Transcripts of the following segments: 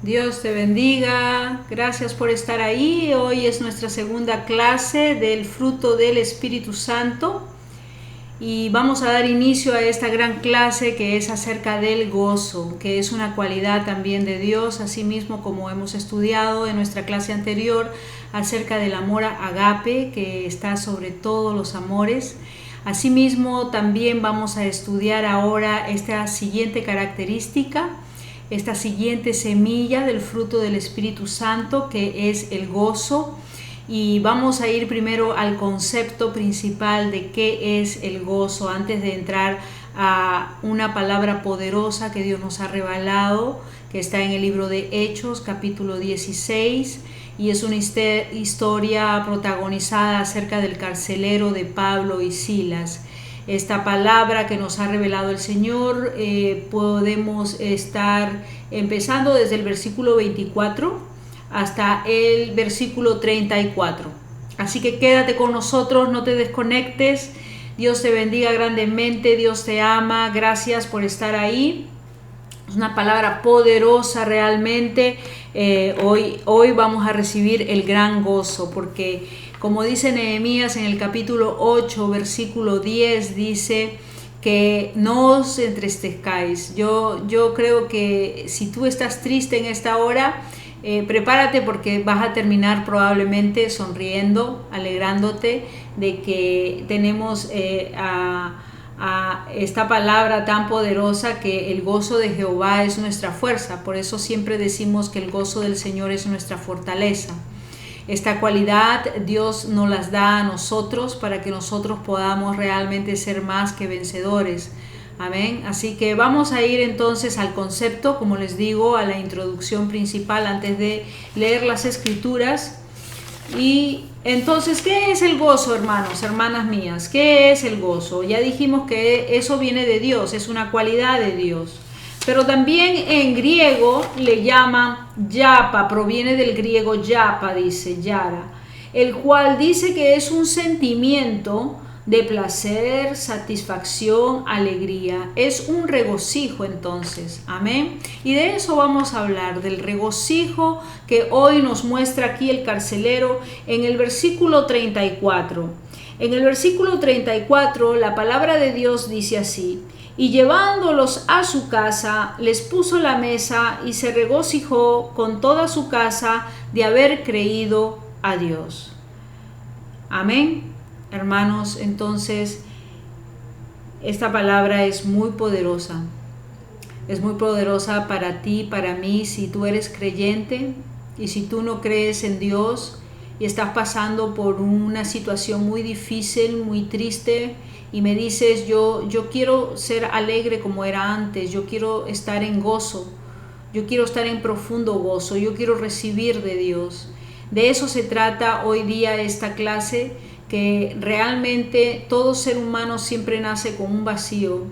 Dios te bendiga, gracias por estar ahí. Hoy es nuestra segunda clase del fruto del Espíritu Santo y vamos a dar inicio a esta gran clase que es acerca del gozo, que es una cualidad también de Dios, así mismo como hemos estudiado en nuestra clase anterior acerca del amor agape, que está sobre todos los amores. Asimismo, también vamos a estudiar ahora esta siguiente característica, esta siguiente semilla del fruto del Espíritu Santo, que es el gozo. Y vamos a ir primero al concepto principal de qué es el gozo, antes de entrar a una palabra poderosa que Dios nos ha revelado, que está en el libro de Hechos, capítulo 16, y es una historia protagonizada acerca del carcelero de Pablo y Silas. Esta palabra que nos ha revelado el Señor, podemos estar empezando desde el versículo 24 hasta el versículo 34. Así que quédate con nosotros, no te desconectes. Dios te bendiga grandemente, Dios te ama, gracias por estar ahí. Es una palabra poderosa realmente. Hoy vamos a recibir el gran gozo, porque como dice Nehemías en el capítulo 8, versículo 10, dice que no os entristezcáis. Yo creo que si tú estás triste en esta hora, prepárate, porque vas a terminar probablemente sonriendo, alegrándote de que tenemos a esta palabra tan poderosa, que el gozo de Jehová es nuestra fuerza. Por eso siempre decimos que el gozo del Señor es nuestra fortaleza. Esta cualidad Dios nos las da a nosotros para que nosotros podamos realmente ser más que vencedores. Amén. Así que vamos a ir entonces al concepto, como les digo, a la introducción principal antes de leer las escrituras. Y entonces, ¿qué es el gozo, hermanos, hermanas mías? ¿Qué es el gozo? Ya dijimos que eso viene de Dios, es una cualidad de Dios. Pero también en griego le llaman yapa, proviene del griego yapa, dice yara, el cual dice que es un sentimiento de placer, satisfacción, alegría. Es un regocijo entonces, amén. Y de eso vamos a hablar, del regocijo que hoy nos muestra aquí el carcelero en el versículo 34. En el versículo 34 la palabra de Dios dice así: y llevándolos a su casa, les puso la mesa y se regocijó con toda su casa de haber creído a Dios. Amén. Hermanos, entonces esta palabra es muy poderosa. Es muy poderosa para ti, para mí, si tú eres creyente, y si tú no crees en Dios y estás pasando por una situación muy difícil, muy triste, y me dices, yo quiero ser alegre como era antes, yo quiero estar en gozo, yo quiero estar en profundo gozo, yo quiero recibir de Dios. De eso se trata hoy día esta clase, que realmente todo ser humano siempre nace con un vacío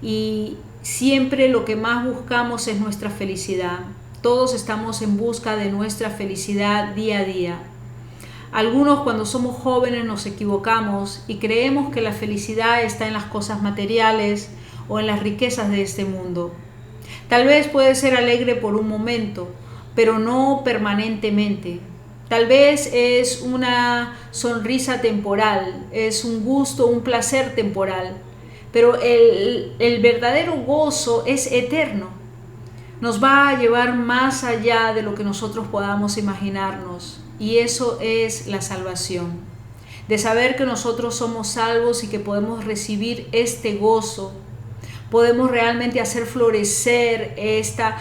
y siempre lo que más buscamos es nuestra felicidad. Todos estamos en busca de nuestra felicidad día a día. Algunos, cuando somos jóvenes, nos equivocamos y creemos que la felicidad está en las cosas materiales o en las riquezas de este mundo. Tal vez puede ser alegre por un momento, pero no permanentemente. Tal vez es una sonrisa temporal, es un gusto, un placer temporal, pero el verdadero gozo es eterno. Nos va a llevar más allá de lo que nosotros podamos imaginarnos, y eso es la salvación. De saber que nosotros somos salvos y que podemos recibir este gozo, podemos realmente hacer florecer esta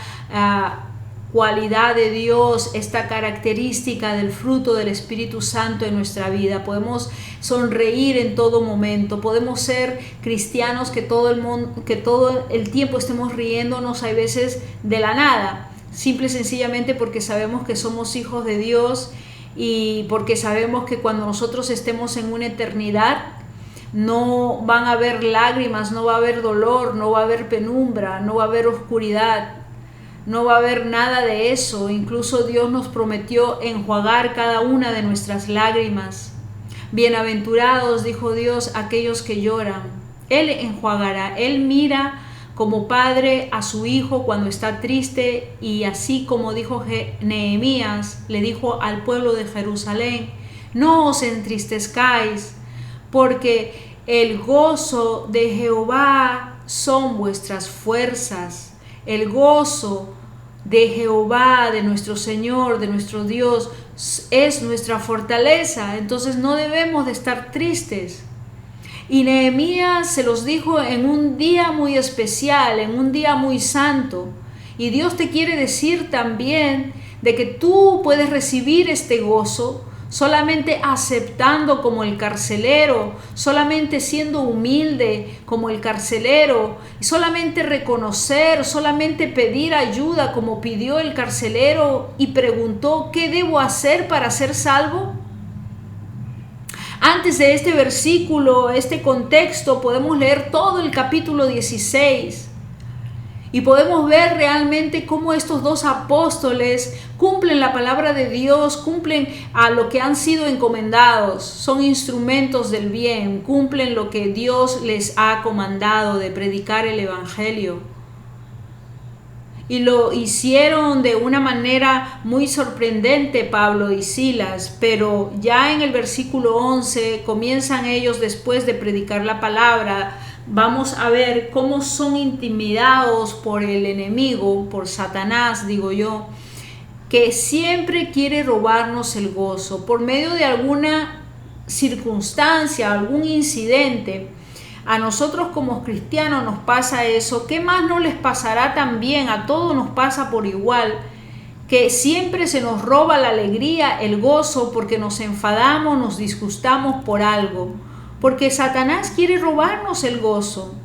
cualidad de Dios, esta característica del fruto del Espíritu Santo en nuestra vida. Podemos sonreír en todo momento, podemos ser cristianos que todo el tiempo estemos riéndonos, hay veces de la nada, simple y sencillamente porque sabemos que somos hijos de Dios, y porque sabemos que cuando nosotros estemos en una eternidad no van a haber lágrimas, no va a haber dolor, no va a haber penumbra, no va a haber oscuridad. No va a haber nada de eso. Incluso Dios nos prometió enjuagar cada una de nuestras lágrimas. Bienaventurados, dijo Dios, aquellos que lloran. Él enjuagará, Él mira como padre a su hijo cuando está triste, y así como dijo Nehemías, le dijo al pueblo de Jerusalén: no os entristezcáis, porque el gozo de Jehová son vuestras fuerzas. El gozo de Jehová, de nuestro Señor, de nuestro Dios, es nuestra fortaleza. Entonces no debemos de estar tristes. Y Nehemías se los dijo en un día muy especial, en un día muy santo. Y Dios te quiere decir también de que tú puedes recibir este gozo solamente aceptando como el carcelero, solamente siendo humilde como el carcelero, y solamente reconocer, solamente pedir ayuda como pidió el carcelero y preguntó: ¿qué debo hacer para ser salvo? Antes de este versículo, este contexto, podemos leer todo el capítulo 16 y podemos ver realmente cómo estos dos apóstoles cumplen la palabra de Dios, cumplen a lo que han sido encomendados, son instrumentos del bien, cumplen lo que Dios les ha comandado de predicar el evangelio. Y lo hicieron de una manera muy sorprendente Pablo y Silas, pero ya en el versículo 11 comienzan ellos, después de predicar la palabra, vamos a ver cómo son intimidados por el enemigo, por Satanás, digo yo, que siempre quiere robarnos el gozo por medio de alguna circunstancia, algún incidente. A nosotros como cristianos nos pasa eso. ¿Qué más no les pasará también? A todos nos pasa por igual, que siempre se nos roba la alegría, el gozo, porque nos enfadamos, nos disgustamos por algo, porque Satanás quiere robarnos el gozo.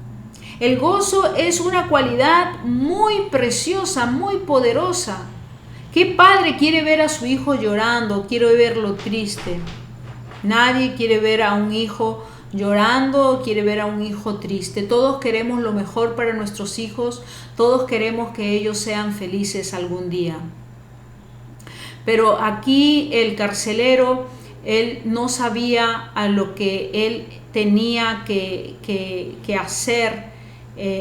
El gozo es una cualidad muy preciosa, muy poderosa. ¿Qué padre quiere ver a su hijo llorando? Quiere verlo triste. Nadie quiere ver a un hijo llorando, quiere ver a un hijo triste. Todos queremos lo mejor para nuestros hijos, todos queremos que ellos sean felices algún día. Pero aquí el carcelero, él no sabía a lo que él tenía que hacer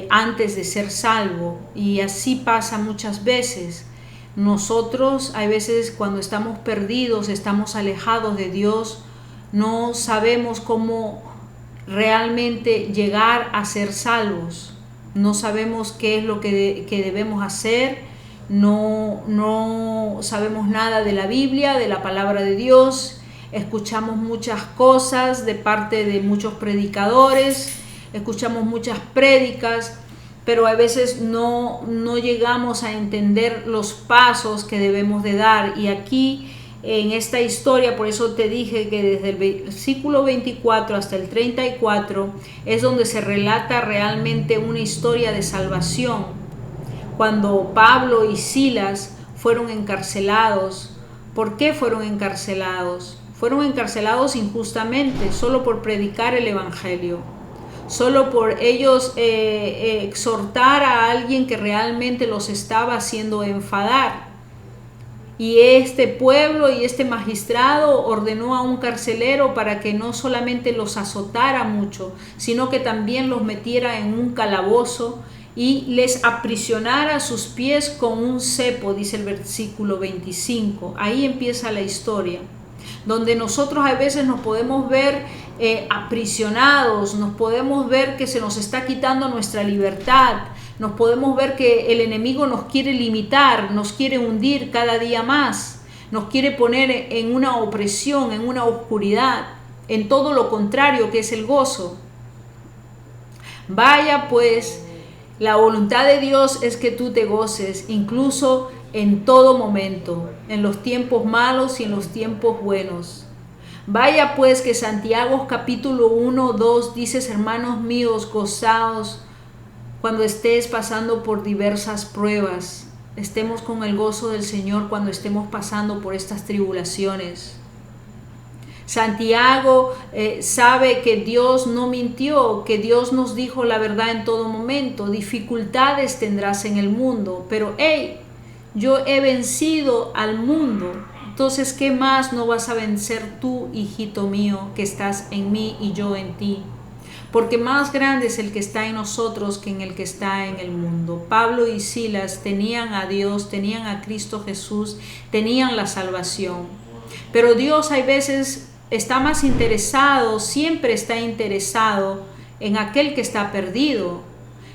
antes de ser salvo, y así pasa muchas veces. Nosotros hay veces cuando estamos perdidos, estamos alejados de Dios, no sabemos cómo realmente llegar a ser salvos, no sabemos qué es lo que debemos hacer, no sabemos nada de la Biblia, de la palabra de Dios, escuchamos muchas cosas de parte de muchos predicadores, escuchamos muchas prédicas, pero a veces no llegamos a entender los pasos que debemos de dar. Y aquí en esta historia, por eso te dije que desde el versículo 24 hasta el 34 es donde se relata realmente una historia de salvación. Cuando Pablo y Silas fueron encarcelados, ¿por qué fueron encarcelados? Fueron encarcelados injustamente, solo por predicar el evangelio, solo por ellos exhortar a alguien que realmente los estaba haciendo enfadar. Y este pueblo y este magistrado ordenó a un carcelero para que no solamente los azotara mucho, sino que también los metiera en un calabozo y les aprisionara a sus pies con un cepo, dice el versículo 25. Ahí empieza la historia, donde nosotros a veces nos podemos ver aprisionados, nos podemos ver que se nos está quitando nuestra libertad, nos podemos ver que el enemigo nos quiere limitar, nos quiere hundir cada día más, nos quiere poner en una opresión, en una oscuridad, en todo lo contrario que es el gozo. Vaya pues, la voluntad de Dios es que tú te goces, incluso en todo momento, en los tiempos malos y en los tiempos buenos. Vaya pues que Santiago capítulo 1, 2 dices: hermanos míos, gozaos cuando estés pasando por diversas pruebas. Estemos con el gozo del Señor cuando estemos pasando por estas tribulaciones. Santiago sabe que Dios no mintió, que Dios nos dijo la verdad en todo momento. Dificultades tendrás en el mundo, pero yo he vencido al mundo. Entonces, ¿qué más no vas a vencer tú, hijito mío, que estás en mí y yo en ti? porque más grande es el que está en nosotros que en el que está en el mundo. Pablo y Silas tenían a Dios, tenían a Cristo Jesús, tenían la salvación. Pero Dios hay veces está más interesado, siempre está interesado en aquel que está perdido,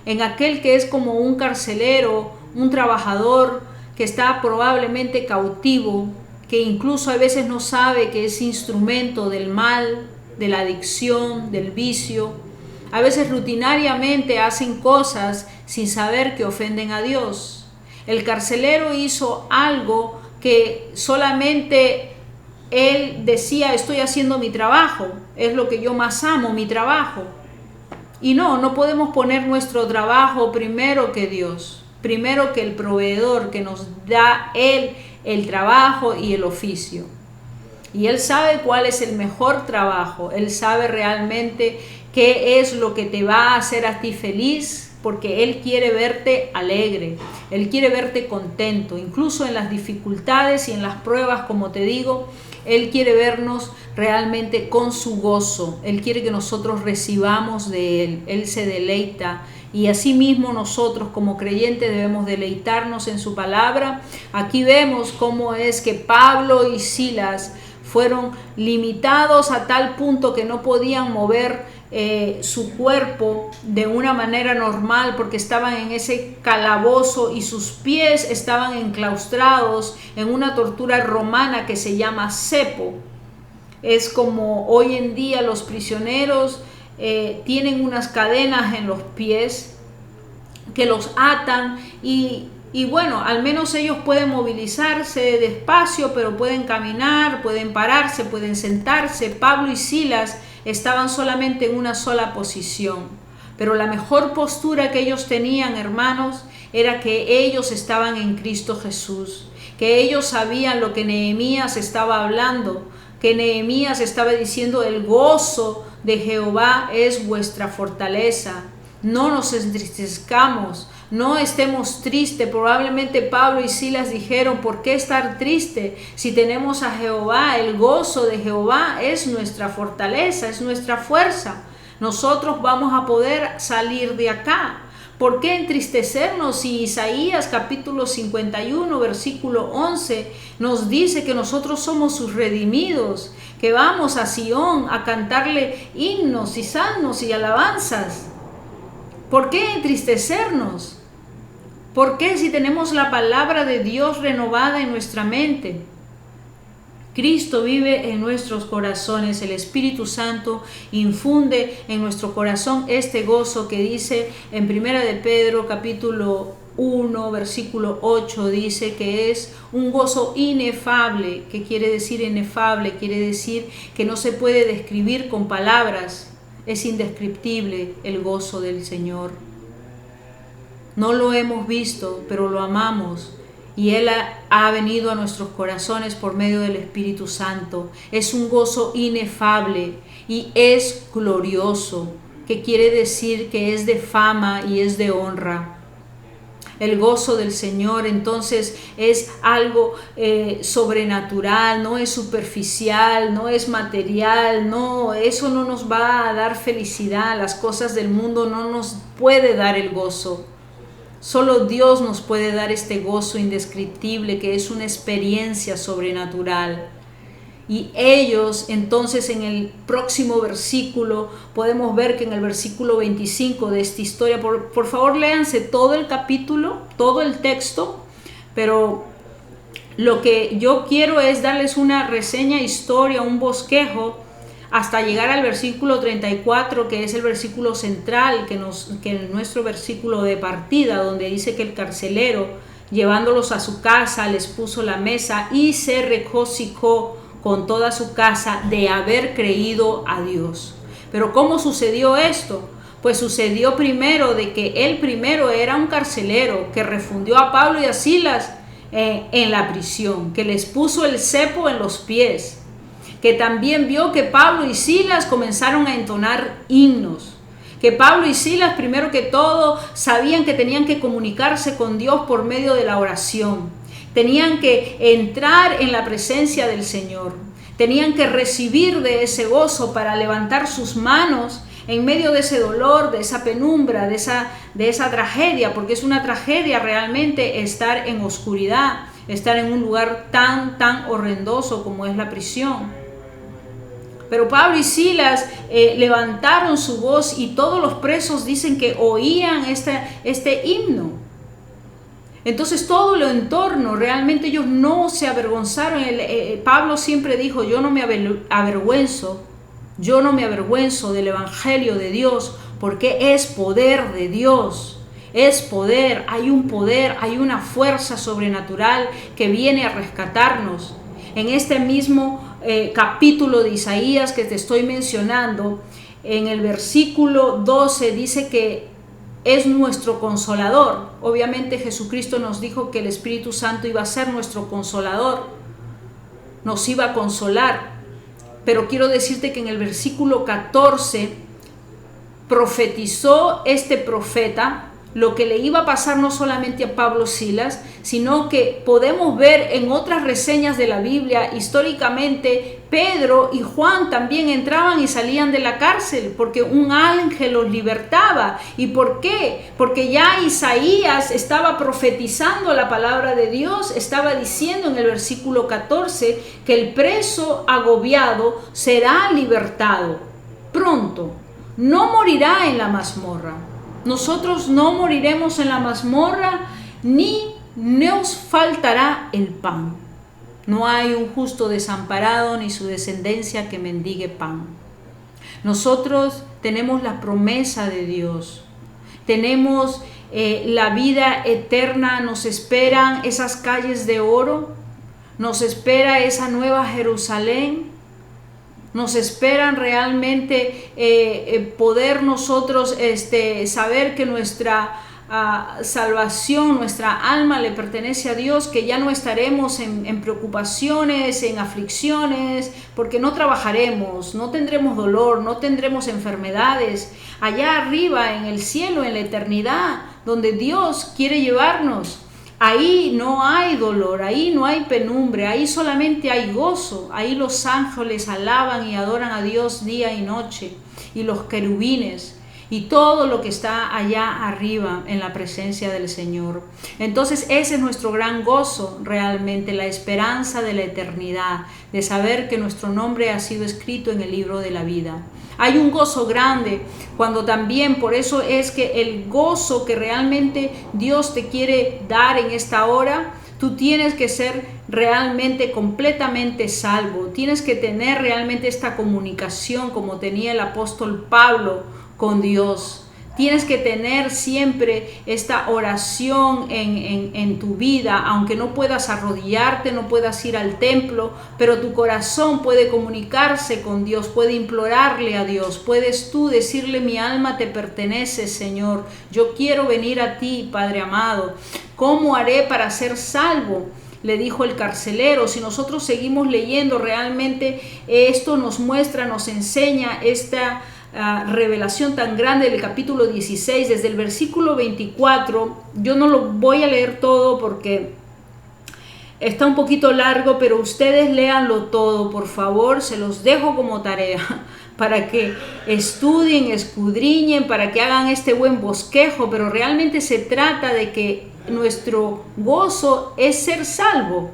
en aquel que es como un carcelero, un trabajador que está probablemente cautivo, que incluso a veces no sabe que es instrumento del mal, de la adicción, del vicio. A veces rutinariamente hacen cosas sin saber que ofenden a Dios. El carcelero hizo algo que solamente él decía: estoy haciendo mi trabajo, es lo que yo más amo, mi trabajo. Y no podemos poner nuestro trabajo primero que Dios, primero que el proveedor que nos da Él el trabajo y el oficio. Y Él sabe cuál es el mejor trabajo, Él sabe realmente qué es lo que te va a hacer a ti feliz, porque Él quiere verte alegre, Él quiere verte contento, incluso en las dificultades y en las pruebas, como te digo. Él quiere vernos realmente con su gozo. Él quiere que nosotros recibamos de Él. Él se deleita. Y asimismo nosotros como creyentes debemos deleitarnos en su palabra. Aquí vemos cómo es que Pablo y Silas fueron limitados a tal punto que no podían mover su cuerpo de una manera normal, porque estaban en ese calabozo y sus pies estaban enclaustrados en una tortura romana que se llama cepo. Es como hoy en día los prisioneros tienen unas cadenas en los pies que los atan y bueno, al menos ellos pueden movilizarse despacio, pero pueden caminar, pueden pararse, pueden sentarse. Pablo y Silas estaban solamente en una sola posición, pero la mejor postura que ellos tenían, hermanos, era que ellos estaban en Cristo Jesús, que ellos sabían lo que Nehemías estaba hablando, que Nehemías estaba diciendo: el gozo de Jehová es vuestra fortaleza. No nos entristezcamos, no estemos tristes. Probablemente Pablo y Silas dijeron: ¿por qué estar triste si tenemos a Jehová? El gozo de Jehová es nuestra fortaleza, es nuestra fuerza. Nosotros vamos a poder salir de acá. ¿Por qué entristecernos si Isaías capítulo 51 versículo 11 nos dice que nosotros somos sus redimidos, que vamos a Sión a cantarle himnos y salmos y alabanzas? ¿Por qué entristecernos? ¿Por qué si tenemos la palabra de Dios renovada en nuestra mente? Cristo vive en nuestros corazones, el Espíritu Santo infunde en nuestro corazón este gozo que dice en 1 de Pedro capítulo 1 versículo 8, dice que es un gozo inefable. ¿Qué quiere decir inefable? Quiere decir que no se puede describir con palabras. Es indescriptible el gozo del Señor. No lo hemos visto, pero lo amamos. Y Él ha venido a nuestros corazones por medio del Espíritu Santo. Es un gozo inefable y es glorioso, que quiere decir que es de fama y es de honra. El gozo del Señor entonces es algo sobrenatural, no es superficial, no es material, no, eso no nos va a dar felicidad. Las cosas del mundo no nos puede dar el gozo. Solo Dios nos puede dar este gozo indescriptible que es una experiencia sobrenatural. Y ellos, entonces, en el próximo versículo, podemos ver que en el versículo 25 de esta historia, por favor léanse todo el capítulo, todo el texto, pero lo que yo quiero es darles una reseña, historia, un bosquejo, hasta llegar al versículo 34, que es el versículo central, que es nuestro versículo de partida, donde dice que el carcelero, llevándolos a su casa, les puso la mesa y se regocijó con toda su casa de haber creído a Dios. Pero ¿cómo sucedió esto? Pues sucedió primero de que él primero era un carcelero que refundió a Pablo y a Silas en la prisión, que les puso el cepo en los pies, que también vio que Pablo y Silas comenzaron a entonar himnos, que Pablo y Silas primero que todo sabían que tenían que comunicarse con Dios por medio de la oración. Tenían que entrar en la presencia del Señor. Tenían que recibir de ese gozo para levantar sus manos en medio de ese dolor, de esa penumbra, de esa tragedia, porque es una tragedia realmente estar en oscuridad, estar en un lugar tan horrendoso como es la prisión. Pero Pablo y Silas levantaron su voz y todos los presos dicen que oían este himno. Entonces todo lo entorno, realmente ellos no se avergonzaron. Pablo siempre dijo, yo no me avergüenzo del evangelio de Dios, porque es poder de Dios. Es poder, hay una fuerza sobrenatural que viene a rescatarnos. En este mismo capítulo de Isaías que te estoy mencionando, en el versículo 12 dice que es nuestro consolador. Obviamente Jesucristo nos dijo que el Espíritu Santo iba a ser nuestro consolador, nos iba a consolar. Pero quiero decirte que en el versículo 14 profetizó este profeta lo que le iba a pasar no solamente a Pablo y Silas, sino que podemos ver en otras reseñas de la Biblia, históricamente, Pedro y Juan también entraban y salían de la cárcel porque un ángel los libertaba. ¿Y por qué? Porque ya Isaías estaba profetizando la palabra de Dios, estaba diciendo en el versículo 14 que el preso agobiado será libertado pronto, no morirá en la mazmorra. Nosotros no moriremos en la mazmorra, ni nos faltará el pan. No hay un justo desamparado, ni su descendencia que mendigue pan. Nosotros tenemos la promesa de Dios. Tenemos la vida eterna, nos esperan esas calles de oro, nos espera esa nueva Jerusalén. Nos esperan realmente poder nosotros saber que nuestra salvación, nuestra alma le pertenece a Dios, que ya no estaremos en preocupaciones, en aflicciones, porque no trabajaremos, no tendremos dolor, no tendremos enfermedades. Allá arriba en el cielo, en la eternidad, donde Dios quiere llevarnos, ahí no hay dolor, ahí no hay penumbre, ahí solamente hay gozo. Ahí los ángeles alaban y adoran a Dios día y noche, y los querubines y todo lo que está allá arriba en la presencia del Señor. Entonces ese es nuestro gran gozo, realmente la esperanza de la eternidad, de saber que nuestro nombre ha sido escrito en el libro de la vida. Hay un gozo grande cuando también, por eso es que el gozo que realmente Dios te quiere dar en esta hora, tú tienes que ser realmente completamente salvo, tienes que tener realmente esta comunicación como tenía el apóstol Pablo con Dios. Tienes que tener siempre esta oración en tu vida, aunque no puedas arrodillarte, no puedas ir al templo, pero tu corazón puede comunicarse con Dios, puede implorarle a Dios. Puedes tú decirle: mi alma te pertenece, Señor, yo quiero venir a ti, Padre amado. ¿Cómo haré para ser salvo?, le dijo el carcelero. Si nosotros seguimos leyendo, realmente esto nos muestra, nos enseña esta revelación tan grande del capítulo 16, desde el versículo 24. Yo no lo voy a leer todo porque está un poquito largo, pero ustedes léanlo todo, por favor, se los dejo como tarea para que estudien, escudriñen, para que hagan este buen bosquejo. Pero realmente se trata de que nuestro gozo es ser salvo,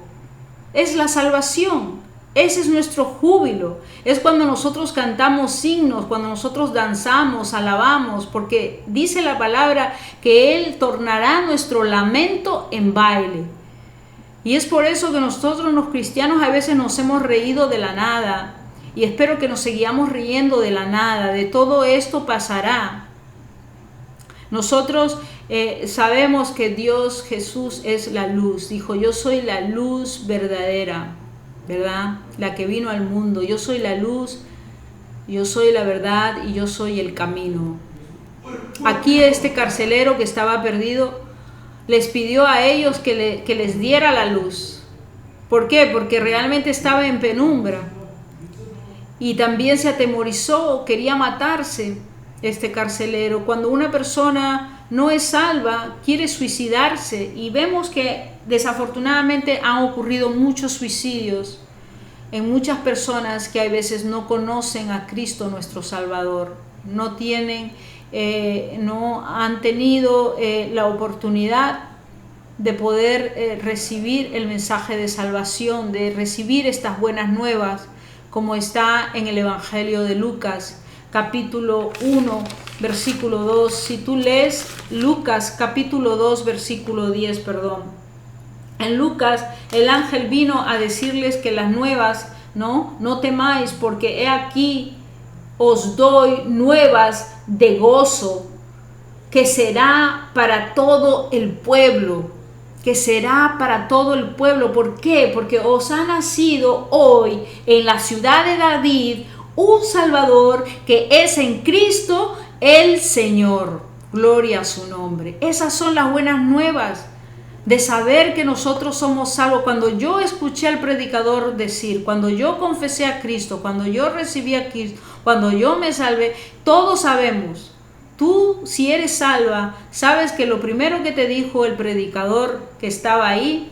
es la salvación. Ese es nuestro júbilo, es cuando nosotros cantamos himnos, cuando nosotros danzamos, alabamos, porque dice la palabra que Él tornará nuestro lamento en baile. Y es por eso que nosotros los cristianos a veces nos hemos reído de la nada, y espero que nos sigamos riendo de la nada. De todo esto pasará. Nosotros sabemos que Dios, Jesús, es la luz. Dijo: yo soy la luz verdadera, ¿verdad? La que vino al mundo. Yo soy la luz, yo soy la verdad y yo soy el camino. Aquí este carcelero que estaba perdido les pidió a ellos que les diera la luz. ¿Por qué? Porque realmente estaba en penumbra. Y también se atemorizó, quería matarse este carcelero. Cuando una persona no es salva, quiere suicidarse, y vemos que desafortunadamente han ocurrido muchos suicidios en muchas personas que a veces no conocen a Cristo nuestro Salvador. no han tenido la oportunidad de poder recibir el mensaje de salvación, de recibir estas buenas nuevas, como está en el Evangelio de Lucas, capítulo 1, versículo 2. Si tú lees Lucas, capítulo 2, versículo 10, perdón. En Lucas, el ángel vino a decirles que las nuevas, no temáis, porque he aquí os doy nuevas de gozo, que será para todo el pueblo. Que será para todo el pueblo. ¿Por qué? Porque os ha nacido hoy en la ciudad de David un Salvador, que es en Cristo el Señor. Gloria a su nombre. Esas son las buenas nuevas de saber que nosotros somos salvos. Cuando yo escuché al predicador decir, cuando yo confesé a Cristo, cuando yo recibí a Cristo, cuando yo me salvé, todos sabemos. Tú, si eres salva, sabes que lo primero que te dijo el predicador que estaba ahí,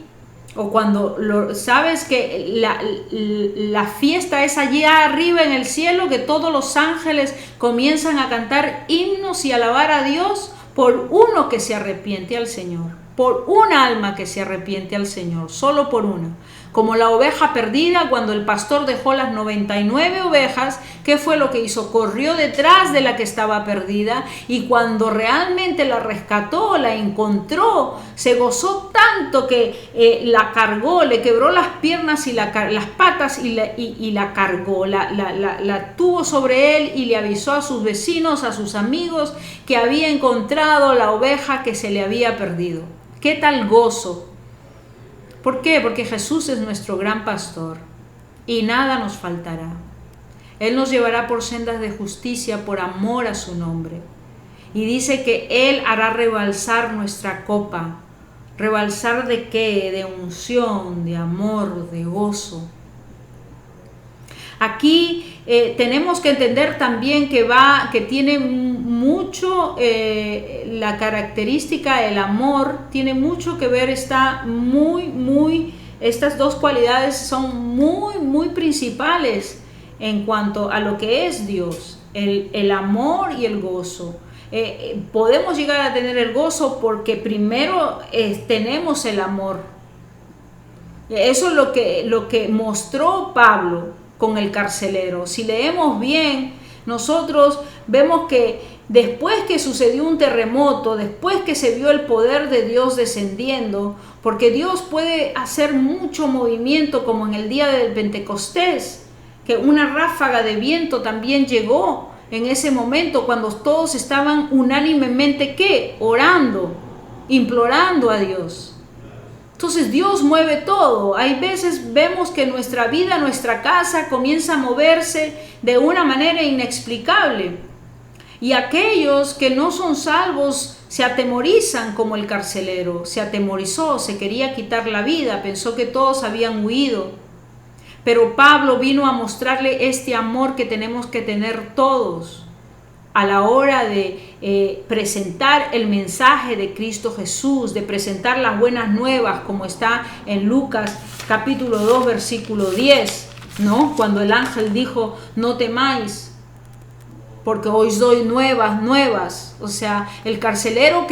o cuando sabes que la fiesta es allí arriba en el cielo, que todos los ángeles comienzan a cantar himnos y alabar a Dios por uno que se arrepiente al Señor, por una alma que se arrepiente al Señor, solo por una. Como la oveja perdida, cuando el pastor dejó las 99 ovejas, ¿qué fue lo que hizo? Corrió detrás de la que estaba perdida, y cuando realmente la rescató, la encontró, se gozó tanto que la cargó, le quebró las piernas y las patas y la cargó, la tuvo sobre él y le avisó a sus vecinos, a sus amigos, que había encontrado la oveja que se le había perdido. ¿Qué tal gozo? ¿Por qué? Porque Jesús es nuestro gran pastor y nada nos faltará. Él nos llevará por sendas de justicia por amor a su nombre. Y dice que Él hará rebalsar nuestra copa. ¿Rebalsar de qué? De unción, de amor, de gozo. Aquí tenemos que entender también que tiene mucho, la característica, el amor, tiene mucho que ver, estas dos cualidades son muy principales en cuanto a lo que es Dios, el amor y el gozo. Podemos llegar a tener el gozo porque primero tenemos el amor. Eso es lo que mostró Pablo con el carcelero. Si leemos bien, nosotros vemos que después que sucedió un terremoto, después que se vio el poder de Dios descendiendo, porque Dios puede hacer mucho movimiento, como en el día del Pentecostés, que una ráfaga de viento también llegó en ese momento, cuando todos estaban unánimemente, ¿qué? Orando, implorando a Dios. Entonces Dios mueve todo. Hay veces vemos que nuestra vida, nuestra casa comienza a moverse de una manera inexplicable. Y aquellos que no son salvos se atemorizan, como el carcelero. Se atemorizó, se quería quitar la vida, pensó que todos habían huido. Pero Pablo vino a mostrarle este amor que tenemos que tener todos a la hora de presentar el mensaje de Cristo Jesús, de presentar las buenas nuevas, como está en Lucas capítulo 2 versículo 10, ¿no? Cuando el ángel dijo, no temáis, porque os doy nuevas. O sea, el carcelero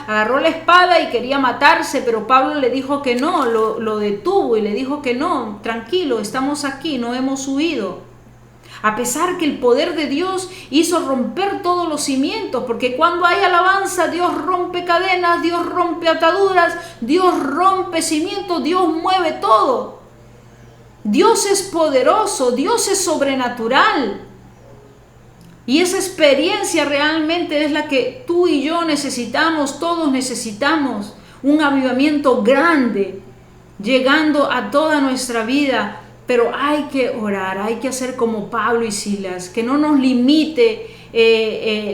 agarró la espada y quería matarse, pero Pablo le dijo que no, lo detuvo y le dijo que no, tranquilo, estamos aquí, no hemos huido. A pesar que el poder de Dios hizo romper todos los cimientos, porque cuando hay alabanza, Dios rompe cadenas, Dios rompe ataduras, Dios rompe cimientos, Dios mueve todo. Dios es poderoso, Dios es sobrenatural. Y esa experiencia realmente es la que tú y yo necesitamos, todos necesitamos, un avivamiento grande, llegando a toda nuestra vida. Pero hay que orar, hay que hacer como Pablo y Silas, que no nos limite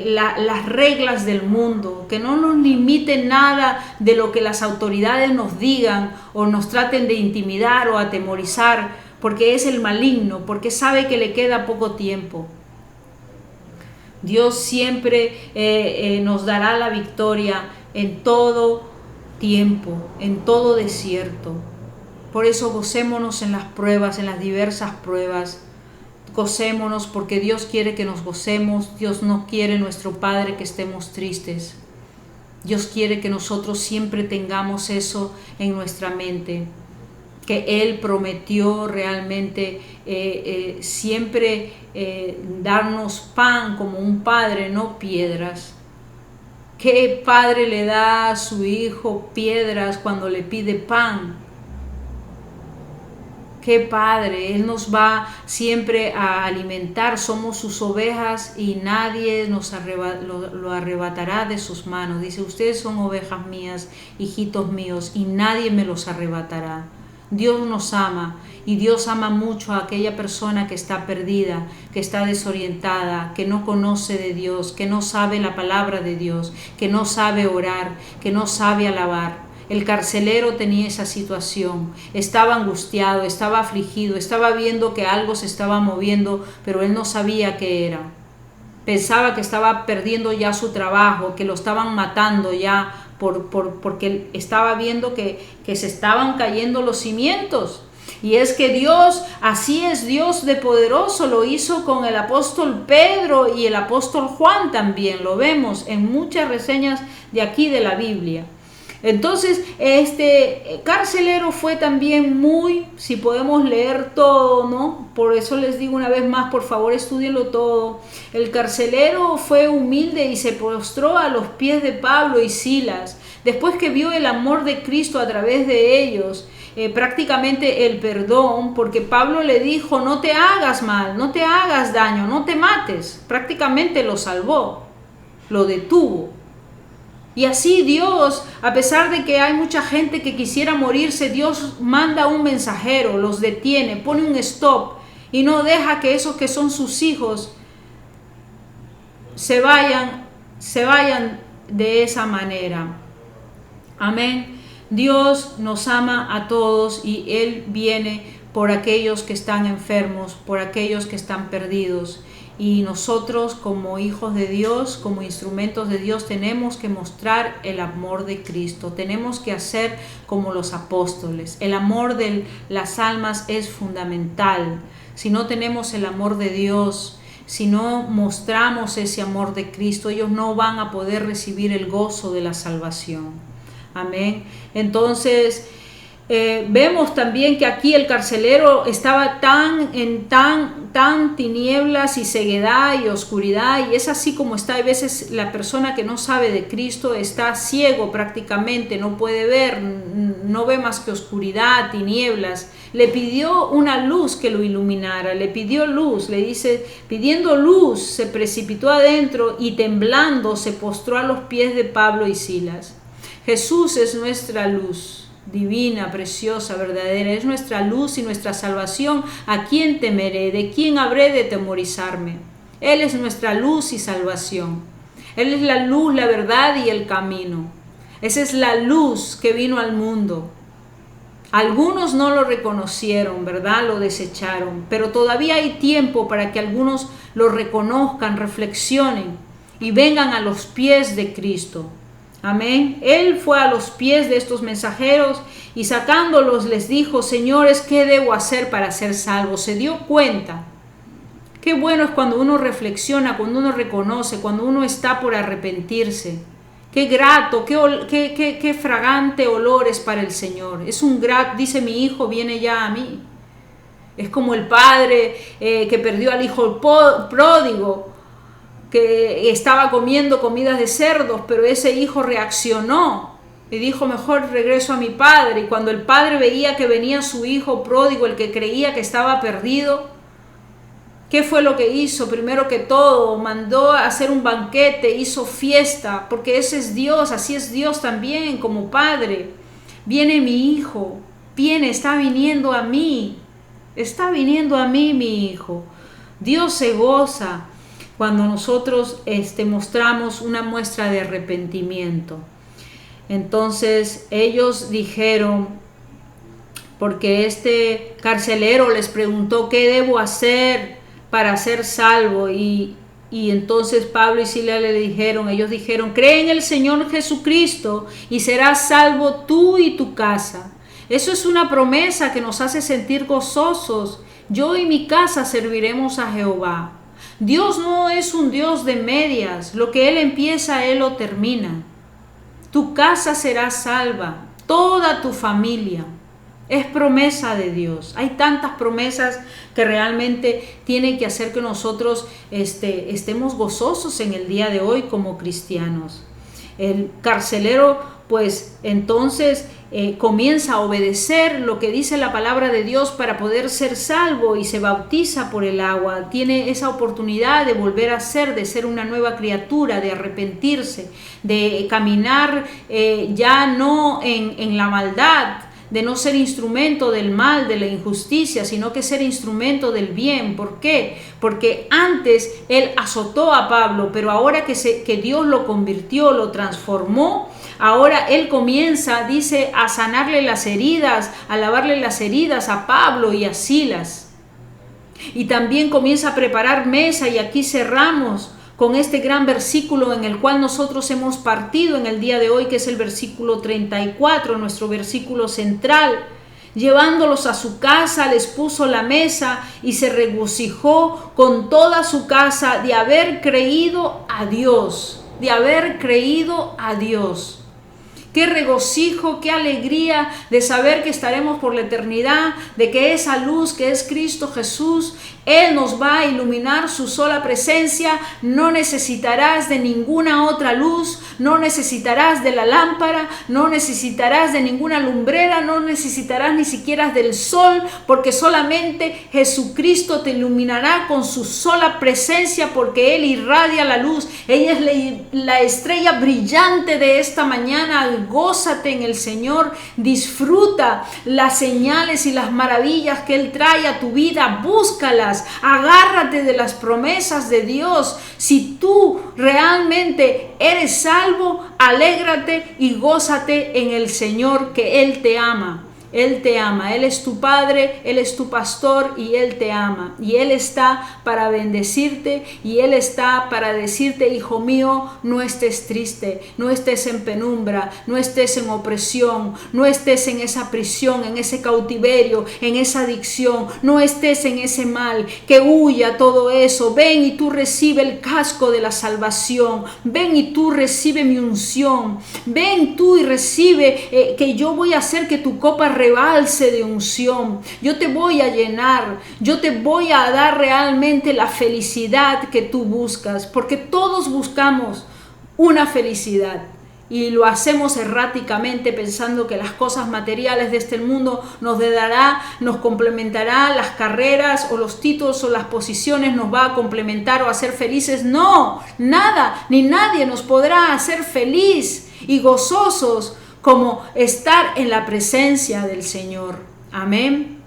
las reglas del mundo, que no nos limite nada de lo que las autoridades nos digan o nos traten de intimidar o atemorizar, porque es el maligno, porque sabe que le queda poco tiempo. Dios siempre nos dará la victoria en todo tiempo, en todo desierto. Por eso gocémonos en las pruebas, en las diversas pruebas. Gocémonos porque Dios quiere que nos gocemos. Dios no quiere, nuestro Padre, que estemos tristes. Dios quiere que nosotros siempre tengamos eso en nuestra mente, que Él prometió realmente siempre darnos pan como un padre, no piedras. ¿Qué padre le da a su hijo piedras cuando le pide pan? ¡Qué padre! Él nos va siempre a alimentar, somos sus ovejas y nadie lo arrebatará de sus manos. Dice, ustedes son ovejas mías, hijitos míos, y nadie me los arrebatará. Dios nos ama y Dios ama mucho a aquella persona que está perdida, que está desorientada, que no conoce de Dios, que no sabe la palabra de Dios, que no sabe orar, que no sabe alabar. El carcelero tenía esa situación, estaba angustiado, estaba afligido, estaba viendo que algo se estaba moviendo, pero él no sabía qué era. Pensaba que estaba perdiendo ya su trabajo, que lo estaban matando ya porque él estaba viendo que se estaban cayendo los cimientos. Y es que Dios, así es Dios de poderoso, lo hizo con el apóstol Pedro y el apóstol Juan también, lo vemos en muchas reseñas de aquí de la Biblia. Entonces, este carcelero fue también muy, si podemos leer todo, ¿no? Por eso les digo una vez más, por favor, estudienlo todo. El carcelero fue humilde y se postró a los pies de Pablo y Silas. Después que vio el amor de Cristo a través de ellos, prácticamente el perdón, porque Pablo le dijo, no te hagas mal, no te hagas daño, no te mates. Prácticamente lo salvó, lo detuvo. Y así Dios, a pesar de que hay mucha gente que quisiera morirse, Dios manda un mensajero, los detiene, pone un stop y no deja que esos que son sus hijos se vayan de esa manera. Amén. Dios nos ama a todos y Él viene por aquellos que están enfermos, por aquellos que están perdidos. Y nosotros como hijos de Dios, como instrumentos de Dios, tenemos que mostrar el amor de Cristo. Tenemos que hacer como los apóstoles. El amor de las almas es fundamental. Si no tenemos el amor de Dios, si no mostramos ese amor de Cristo, ellos no van a poder recibir el gozo de la salvación. Amén. Entonces, vemos también que aquí el carcelero estaba tan tinieblas y ceguedad y oscuridad, y es así como está a veces la persona que no sabe de Cristo, está ciego prácticamente, no puede ver, no ve más que oscuridad, tinieblas. Le pidió una luz que lo iluminara, le pidió luz, le dice, pidiendo luz, se precipitó adentro y temblando se postró a los pies de Pablo y Silas. Jesús es nuestra luz. Divina, preciosa, verdadera, es nuestra luz y nuestra salvación. ¿A quién temeré? ¿De quién habré de temorizarme? Él es nuestra luz y salvación. Él es la luz, la verdad y el camino. Esa es la luz que vino al mundo. Algunos no lo reconocieron, ¿verdad? Lo desecharon, pero todavía hay tiempo para que algunos lo reconozcan, reflexionen y vengan a los pies de Cristo. Amén. Él fue a los pies de estos mensajeros y sacándolos les dijo, señores, ¿qué debo hacer para ser salvo? Se dio cuenta. Qué bueno es cuando uno reflexiona, cuando uno reconoce, cuando uno está por arrepentirse. Qué grato, qué fragante olor es para el Señor. Es un grato, dice mi hijo, viene ya a mí. Es como el padre que perdió al hijo pródigo, que estaba comiendo comidas de cerdos, pero ese hijo reaccionó y dijo, mejor regreso a mi padre. Y cuando el padre veía que venía su hijo pródigo, el que creía que estaba perdido, ¿qué fue lo que hizo? Primero que todo, mandó a hacer un banquete, hizo fiesta, porque ese es Dios, así es Dios también como padre. Viene mi hijo, está viniendo a mí mi hijo. Dios se goza cuando nosotros mostramos una muestra de arrepentimiento. Entonces ellos dijeron, porque este carcelero les preguntó, ¿qué debo hacer para ser salvo? Y entonces Pablo y Silas ellos dijeron, cree en el Señor Jesucristo y serás salvo tú y tu casa. Eso es una promesa que nos hace sentir gozosos, yo y mi casa serviremos a Jehová. Dios no es un Dios de medias, lo que Él empieza, Él lo termina. Tu casa será salva, toda tu familia. Es promesa de Dios. Hay tantas promesas que realmente tienen que hacer que nosotros estemos gozosos en el día de hoy como cristianos. El carcelero, pues entonces comienza a obedecer lo que dice la palabra de Dios para poder ser salvo y se bautiza por el agua. Tiene esa oportunidad de volver a ser, de ser una nueva criatura, de arrepentirse, de caminar ya no en la maldad, de no ser instrumento del mal, de la injusticia, sino que ser instrumento del bien. ¿Por qué? Porque antes él azotó a Pablo, pero ahora que Dios lo convirtió, lo transformó, ahora él comienza, dice, a sanarle las heridas, a lavarle las heridas a Pablo y a Silas. Y también comienza a preparar mesa, y aquí cerramos con este gran versículo en el cual nosotros hemos partido en el día de hoy, que es el versículo 34, nuestro versículo central. Llevándolos a su casa, les puso la mesa y se regocijó con toda su casa de haber creído a Dios, de haber creído a Dios. Qué regocijo, qué alegría de saber que estaremos por la eternidad, de que esa luz que es Cristo Jesús, Él nos va a iluminar su sola presencia. No necesitarás de ninguna otra luz, no necesitarás de la lámpara, no necesitarás de ninguna lumbrera, no necesitarás ni siquiera del sol, porque solamente Jesucristo te iluminará con su sola presencia, porque Él irradia la luz. Ella es la estrella brillante de esta mañana. Gózate en el Señor, disfruta las señales y las maravillas que Él trae a tu vida, búscalas, agárrate de las promesas de Dios. Si tú realmente eres salvo, alégrate y gózate en el Señor, que Él te ama. Él te ama, Él es tu Padre, Él es tu pastor y Él te ama. Y Él está para bendecirte y Él está para decirte: hijo mío, no estés triste, no estés en penumbra, no estés en opresión, no estés en esa prisión, en ese cautiverio, en esa adicción, no estés en ese mal, que huya todo eso. Ven y tú recibe el casco de la salvación, ven y tú recibe mi unción, ven tú y recibe que yo voy a hacer que tu copa rebalse de unción. Yo te voy a llenar, yo te voy a dar realmente la felicidad que tú buscas, porque todos buscamos una felicidad y lo hacemos erráticamente, pensando que las cosas materiales de este mundo nos dará, nos complementará, las carreras o los títulos o las posiciones nos va a complementar o hacer felices. No, nada ni nadie nos podrá hacer feliz y gozosos como estar en la presencia del Señor. Amén.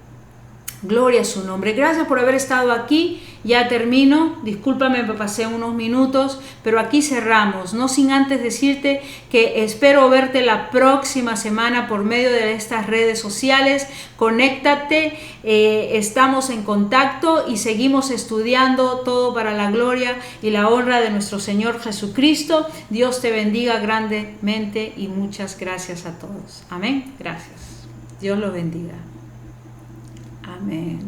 Gloria a su nombre. Gracias por haber estado aquí. Ya termino. Discúlpame, me pasé unos minutos, pero aquí cerramos. No sin antes decirte que espero verte la próxima semana por medio de estas redes sociales. Conéctate, estamos en contacto y seguimos estudiando todo para la gloria y la honra de nuestro Señor Jesucristo. Dios te bendiga grandemente y muchas gracias a todos. Amén. Gracias. Dios los bendiga. Amén.